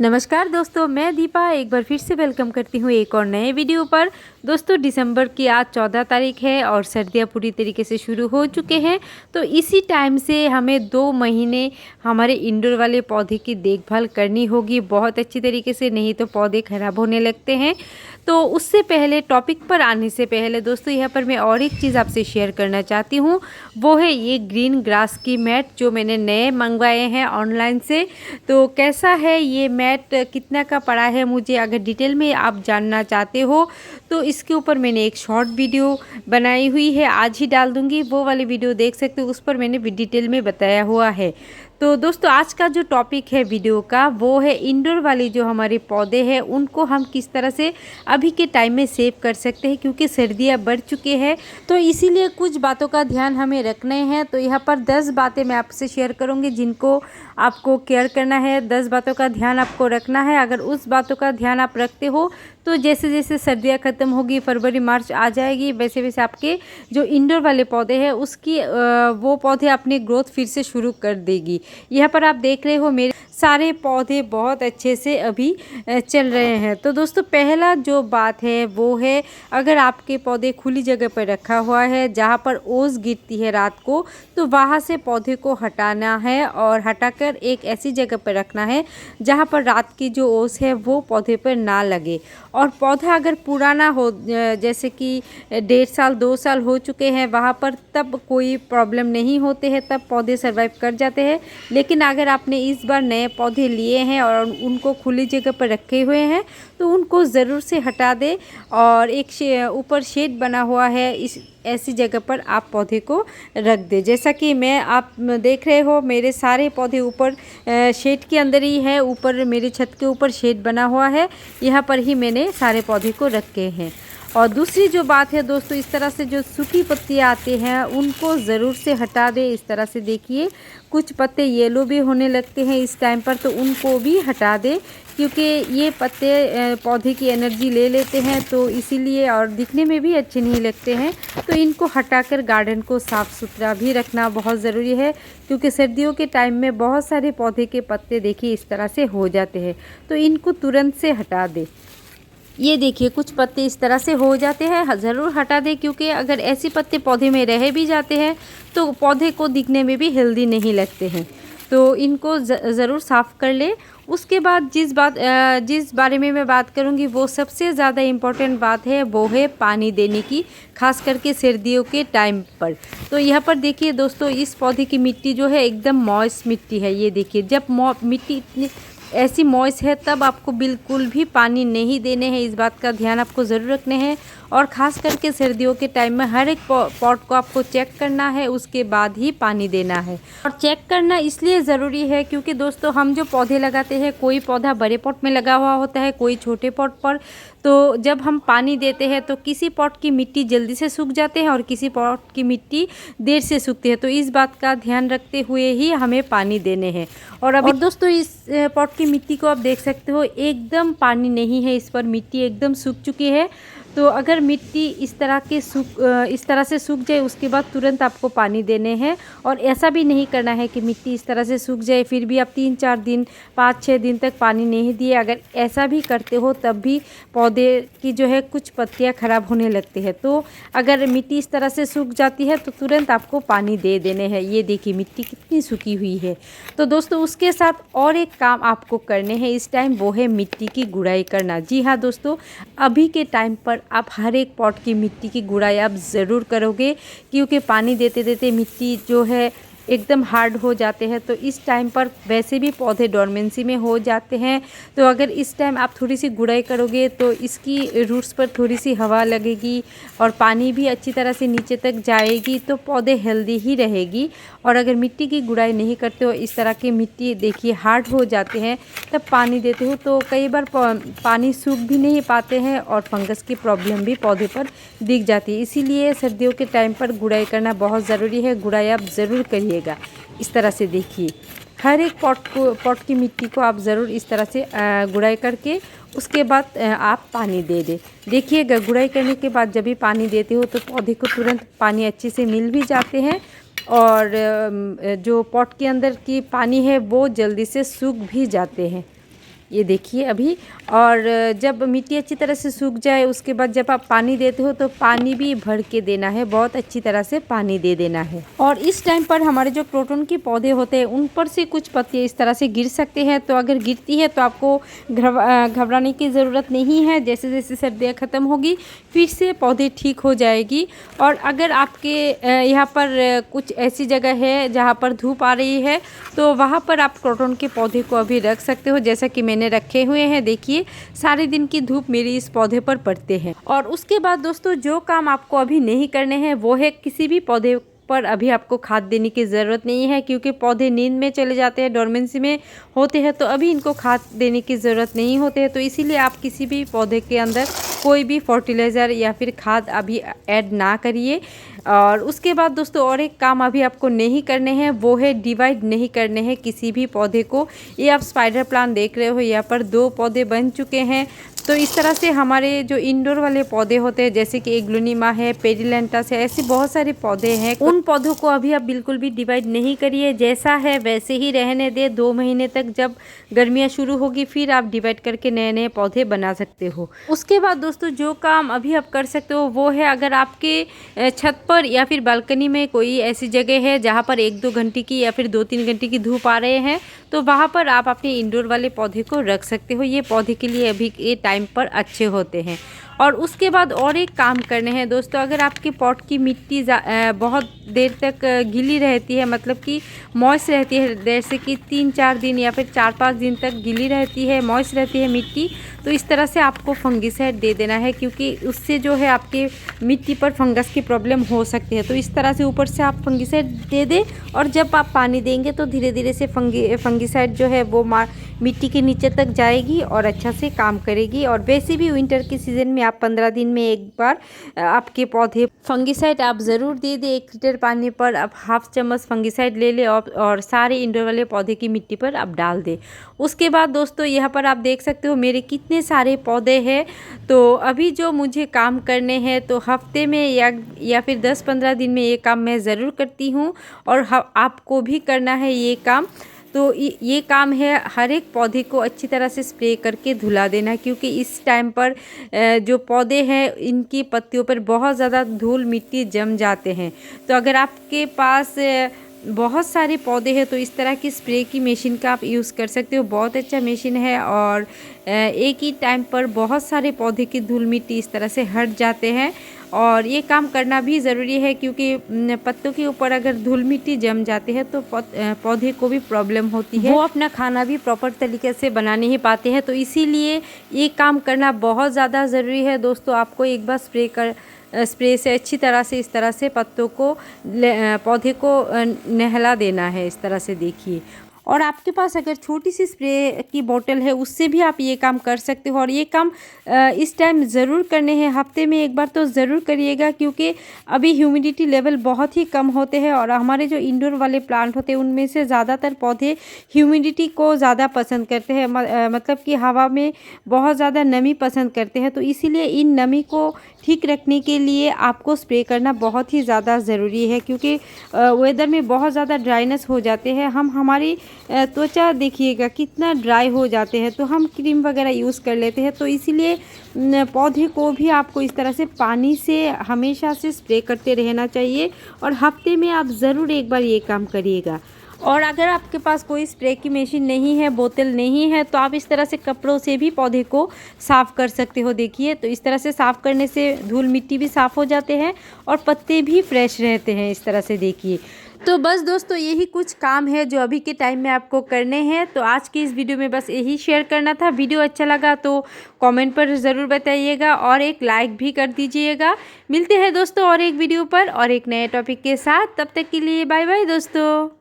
नमस्कार दोस्तों, मैं दीपा एक बार फिर से वेलकम करती हूँ एक और नए वीडियो पर। दोस्तों, दिसंबर की आज 14 तारीख है और सर्दियाँ पूरी तरीके से शुरू हो चुके हैं। तो इसी टाइम से हमें 2 महीने हमारे इंडोर वाले पौधे की देखभाल करनी होगी बहुत अच्छी तरीके से, नहीं तो पौधे ख़राब होने लगते हैं। तो उससे पहले, टॉपिक पर आने से पहले दोस्तों, यहाँ पर मैं और एक चीज़ आपसे शेयर करना चाहती हूँ। वो है ये ग्रीन ग्रास की मैट जो मैंने नए मंगवाए हैं ऑनलाइन से। तो कैसा है ये मैट, कितना का पड़ा है, मुझे अगर डिटेल में आप जानना चाहते हो तो इसके ऊपर मैंने एक शॉर्ट वीडियो बनाई हुई है, आज ही डाल दूँगी। वो वाली वीडियो देख सकते हो, उस पर मैंने डिटेल में बताया हुआ है। तो दोस्तों, आज का जो टॉपिक है वीडियो का वो है इंडोर वाले जो हमारे पौधे हैं उनको हम किस तरह से अभी के टाइम में सेव कर सकते हैं, क्योंकि सर्दियाँ बढ़ चुके हैं। तो इसीलिए कुछ बातों का ध्यान हमें रखने हैं। तो यहाँ पर 10 बातें मैं आपसे शेयर करूँगी जिनको आपको केयर करना है, 10 बातों का ध्यान आपको रखना है। अगर उस बातों का ध्यान आप रखते हो तो जैसे जैसे सर्दियाँ ख़त्म होगी, फरवरी मार्च आ जाएगी, वैसे वैसे आपके जो इंडोर वाले पौधे हैं उसकी वो पौधे अपनी ग्रोथ फिर से शुरू कर देगी। यहाँ पर आप देख रहे हो मेरे सारे पौधे बहुत अच्छे से अभी चल रहे हैं। तो दोस्तों, पहला जो बात है वो है, अगर आपके पौधे खुली जगह पर रखा हुआ है जहाँ पर ओस गिरती है रात को, तो वहाँ से पौधे को हटाना है और हटाकर एक ऐसी जगह पर रखना है जहाँ पर रात की जो ओस है वो पौधे पर ना लगे। और पौधा अगर पुराना हो, जैसे कि 1.5 साल 2 साल हो चुके हैं वहाँ पर, तब कोई प्रॉब्लम नहीं होते हैं, तब पौधे सर्वाइव कर जाते हैं। लेकिन अगर आपने इस बार नए पौधे लिए हैं और उनको खुली जगह पर रखे हुए हैं तो उनको ज़रूर से हटा दें और एक ऊपर शेड बना हुआ है, इस ऐसी जगह पर आप पौधे को रख दें। जैसा कि आप देख रहे हो मेरे सारे पौधे ऊपर शेड के अंदर ही है, ऊपर मेरे छत के ऊपर शेड बना हुआ है, यहाँ पर ही मैंने सारे पौधे को रखे हैं। और दूसरी जो बात है दोस्तों, इस तरह से जो सूखी पत्तियाँ आते हैं उनको ज़रूर से हटा दें। इस तरह से देखिए, कुछ पत्ते येलो भी होने लगते हैं इस टाइम पर, तो उनको भी हटा दें, क्योंकि ये पत्ते पौधे की एनर्जी ले लेते हैं, तो इसीलिए, और दिखने में भी अच्छे नहीं लगते हैं। तो इनको हटाकर गार्डन को साफ़ सुथरा भी रखना बहुत ज़रूरी है, क्योंकि सर्दियों के टाइम में बहुत सारे पौधे के पत्ते देखिए इस तरह से हो जाते हैं, तो इनको तुरंत से हटा दें। ये देखिए, कुछ पत्ते इस तरह से हो जाते हैं, ज़रूर हटा दें, क्योंकि अगर ऐसे पत्ते पौधे में रह भी जाते हैं तो पौधे को दिखने में भी हेल्दी नहीं लगते हैं। तो इनको ज़रूर साफ़ कर ले। उसके बाद जिस बारे में मैं बात करूँगी वो सबसे ज़्यादा इम्पोर्टेंट बात है, वो है पानी देने की, खास करके सर्दियों के टाइम पर। तो यहाँ पर देखिए दोस्तों, इस पौधे की मिट्टी जो है एकदम मॉइस्ट मिट्टी है। ये देखिए, जब मिट्टी इतनी ऐसी मॉइस्ट है तब आपको बिल्कुल भी पानी नहीं देने हैं, इस बात का ध्यान आपको ज़रूर रखने हैं। और ख़ास करके सर्दियों के टाइम में हर एक पॉट को आपको चेक करना है, उसके बाद ही पानी देना है। और चेक करना इसलिए ज़रूरी है क्योंकि दोस्तों, हम जो पौधे लगाते हैं, कोई पौधा बड़े पॉट में लगा हुआ होता है, कोई छोटे पॉट पर। तो जब हम पानी देते हैं तो किसी पॉट की मिट्टी जल्दी से सूख जाते हैं और किसी पॉट की मिट्टी देर से सूखती है। तो इस बात का ध्यान रखते हुए ही हमें पानी देने हैं। और दोस्तों, इस पॉट की मिट्टी को आप देख सकते हो, एकदम पानी नहीं है इस पर, मिट्टी एकदम सूख चुकी है। तो अगर मिट्टी इस तरह से सूख जाए, उसके बाद तुरंत आपको पानी देने हैं। और ऐसा भी नहीं करना है कि मिट्टी इस तरह से सूख जाए फिर भी आप 3-4 दिन 5-6 दिन तक पानी नहीं दिए। अगर ऐसा भी करते हो तब भी पौधे की जो है कुछ पत्तियां ख़राब होने लगती है। तो अगर मिट्टी इस तरह से सूख जाती है तो तुरंत आपको पानी दे देने हैं। ये देखिए मिट्टी कितनी सूखी हुई है। तो दोस्तों, उसके साथ और एक काम आपको करने हैं इस टाइम, वो है मिट्टी की गुड़ाई करना। जी हाँ दोस्तों, अभी के टाइम पर आप हर एक पॉट की मिट्टी की गुड़ाई आप ज़रूर करोगे, क्योंकि पानी देते देते मिट्टी जो है एकदम हार्ड हो जाते हैं। तो इस टाइम पर वैसे भी पौधे डोरमेंसी में हो जाते हैं। तो अगर इस टाइम आप थोड़ी सी गुड़ाई करोगे तो इसकी रूट्स पर थोड़ी सी हवा लगेगी और पानी भी अच्छी तरह से नीचे तक जाएगी, तो पौधे हेल्दी ही रहेगी। और अगर मिट्टी की गुड़ाई नहीं करते हो, इस तरह की मिट्टी देखिए हार्ड हो जाते हैं, तब पानी देते हो तो कई बार पानी सूख भी नहीं पाते हैं और फंगस की प्रॉब्लम भी पौधे पर दिख जाती है। इसीलिए सर्दियों के टाइम पर गुड़ाई करना बहुत ज़रूरी है। गुड़ाई आप ज़रूर करिएगा। इस तरह से देखिए, हर एक पॉट की मिट्टी को आप ज़रूर इस तरह से गुड़ाई करके उसके बाद आप पानी दे दें। देखिएगा, गुड़ाई करने के बाद जब भी पानी देते हो तो पौधे को तुरंत पानी अच्छे से मिल भी जाते हैं और जो पॉट के अंदर की पानी है वो जल्दी से सूख भी जाते हैं। ये देखिए अभी। और जब मिट्टी अच्छी तरह से सूख जाए उसके बाद जब आप पानी देते हो तो पानी भी भर के देना है, बहुत अच्छी तरह से पानी दे देना है। और इस टाइम पर हमारे जो क्रोटन के पौधे होते हैं उन पर से कुछ पत्तियाँ इस तरह से गिर सकते हैं, तो अगर गिरती है तो आपको घबराने की ज़रूरत नहीं है। जैसे जैसे सर्दियाँ ख़त्म होगी फिर से पौधे ठीक हो जाएगी। और अगर आपके यहाँ पर कुछ ऐसी जगह है जहाँ पर धूप आ रही है तो वहाँ पर आप क्रोटन के पौधे को अभी रख सकते हो, जैसा कि मैंने रखे हुए हैं। देखिए सारे दिन की धूप मेरी इस पौधे पर पड़ते हैं। और उसके बाद दोस्तों जो काम आपको अभी नहीं करने हैं वो है, किसी भी पौधे पर अभी आपको खाद देने की ज़रूरत नहीं है, क्योंकि पौधे नींद में चले जाते हैं, डोरमेंसी में होते हैं, तो अभी इनको खाद देने की ज़रूरत नहीं होते है। तो इसीलिए आप किसी भी पौधे के अंदर कोई भी फर्टिलाइज़र या फिर खाद अभी ऐड ना करिए। और उसके बाद दोस्तों और एक काम अभी आपको नहीं करने हैं, वो है डिवाइड नहीं करने हैं किसी भी पौधे को। ये आप स्पाइडर प्लांट देख रहे हो, यहाँ पर 2 पौधे बन चुके हैं। तो इस तरह से हमारे जो इंडोर वाले पौधे होते हैं जैसे कि एग्लोनिमा है, पेरिलेंटस है, ऐसे बहुत सारे पौधे हैं, उन पौधों को अभी आप बिल्कुल भी डिवाइड नहीं करिए, जैसा है वैसे ही रहने दे। 2 महीने तक, जब गर्मियाँ शुरू होगी फिर आप डिवाइड करके नए नए पौधे बना सकते हो। उसके बाद दोस्तों जो काम अभी आप कर सकते हो वो है, अगर आपके छत पर या फिर बालकनी में कोई ऐसी जगह है जहाँ पर 1-2 घंटे की या फिर 2-3 घंटे की धूप आ रहे हैं तो वहाँ पर आप अपने इंडोर वाले पौधे को रख सकते हो। ये पौधे के लिए अभी के टाइम पर अच्छे होते हैं। और उसके बाद और एक काम करने हैं दोस्तों, अगर आपके पॉट की मिट्टी बहुत देर तक गीली रहती है, मतलब कि मॉइस्ट रहती है, जैसे कि 3-4 दिन या फिर 4-5 दिन तक गीली रहती है, मॉइस्ट रहती है मिट्टी, तो इस तरह से आपको फंगिसाइड दे देना है, क्योंकि उससे जो है आपके मिट्टी पर फंगस की प्रॉब्लम हो सकती है। तो इस तरह से ऊपर से आप फंगिसाइड दे दें और जब आप पानी देंगे तो धीरे धीरे से फंगिसाइड जो है वो मिट्टी के नीचे तक जाएगी और अच्छा से काम करेगी। और वैसे भी विंटर के सीज़न में आप 15 दिन में एक बार आपके पौधे फंगिसाइड आप ज़रूर दे दें। 1 लीटर पानी पर आप हाफ चम्मच फंगिसाइड ले लें और सारे इंडोर वाले पौधे की मिट्टी पर आप डाल दें। उसके बाद दोस्तों यहाँ पर आप देख सकते हो मेरे कितने सारे पौधे हैं। तो अभी जो मुझे काम करने हैं तो हफ्ते में या फिर 10-15 दिन में ये काम मैं ज़रूर करती हूँ, और आपको भी करना है ये काम। तो ये काम है हर एक पौधे को अच्छी तरह से स्प्रे करके धुला देना, क्योंकि इस टाइम पर जो पौधे हैं इनकी पत्तियों पर बहुत ज़्यादा धूल मिट्टी जम जाते हैं। तो अगर आपके पास बहुत सारे पौधे हैं तो इस तरह की स्प्रे की मशीन का आप यूज़ कर सकते हो। बहुत अच्छा मशीन है और एक ही टाइम पर बहुत सारे पौधे की धूल मिट्टी इस तरह से हट जाते हैं। और ये काम करना भी ज़रूरी है, क्योंकि पत्तों के ऊपर अगर धूल मिट्टी जम जाती है तो पौधे को भी प्रॉब्लम होती है, वो अपना खाना भी प्रॉपर तरीके से बना नहीं पाते हैं। तो इसीलिए ये काम करना बहुत ज़्यादा ज़रूरी है दोस्तों। आपको एक बार स्प्रे से अच्छी तरह से इस तरह से पत्तों को पौधे को नहला देना है, इस तरह से देखिए। और आपके पास अगर छोटी सी स्प्रे की बोतल है उससे भी आप ये काम कर सकते हो। और ये काम इस टाइम ज़रूर करने हैं, हफ्ते में एक बार तो ज़रूर करिएगा, क्योंकि अभी ह्यूमिडिटी लेवल बहुत ही कम होते हैं और हमारे जो इंडोर वाले प्लांट होते हैं उनमें से ज़्यादातर पौधे ह्यूमिडिटी को ज़्यादा पसंद करते हैं, मतलब कि हवा में बहुत ज़्यादा नमी पसंद करते हैं। तो इसीलिए इन नमी को ठीक रखने के लिए आपको स्प्रे करना बहुत ही ज़्यादा ज़रूरी है, क्योंकि वेदर में बहुत ज़्यादा ड्राइनेस हो जाते हैं। हमारी त्वचा देखिएगा कितना ड्राई हो जाते हैं, तो हम क्रीम वगैरह यूज़ कर लेते हैं। तो इसीलिए पौधे को भी आपको इस तरह से पानी से हमेशा से स्प्रे करते रहना चाहिए, और हफ्ते में आप ज़रूर एक बार ये काम करिएगा। और अगर आपके पास कोई स्प्रे की मशीन नहीं है, बोतल नहीं है, तो आप इस तरह से कपड़ों से भी पौधे को साफ़ कर सकते हो। देखिए तो इस तरह से साफ़ करने से धूल मिट्टी भी साफ़ हो जाते हैं और पत्ते भी फ्रेश रहते हैं, इस तरह से देखिए। तो बस दोस्तों यही कुछ काम है जो अभी के टाइम में आपको करने हैं। तो आज की इस वीडियो में बस यही शेयर करना था। वीडियो अच्छा लगा तो कमेंट पर ज़रूर बताइएगा और एक लाइक भी कर दीजिएगा। मिलते हैं दोस्तों और एक वीडियो पर और एक नए टॉपिक के साथ। तब तक के लिए बाय बाय दोस्तों।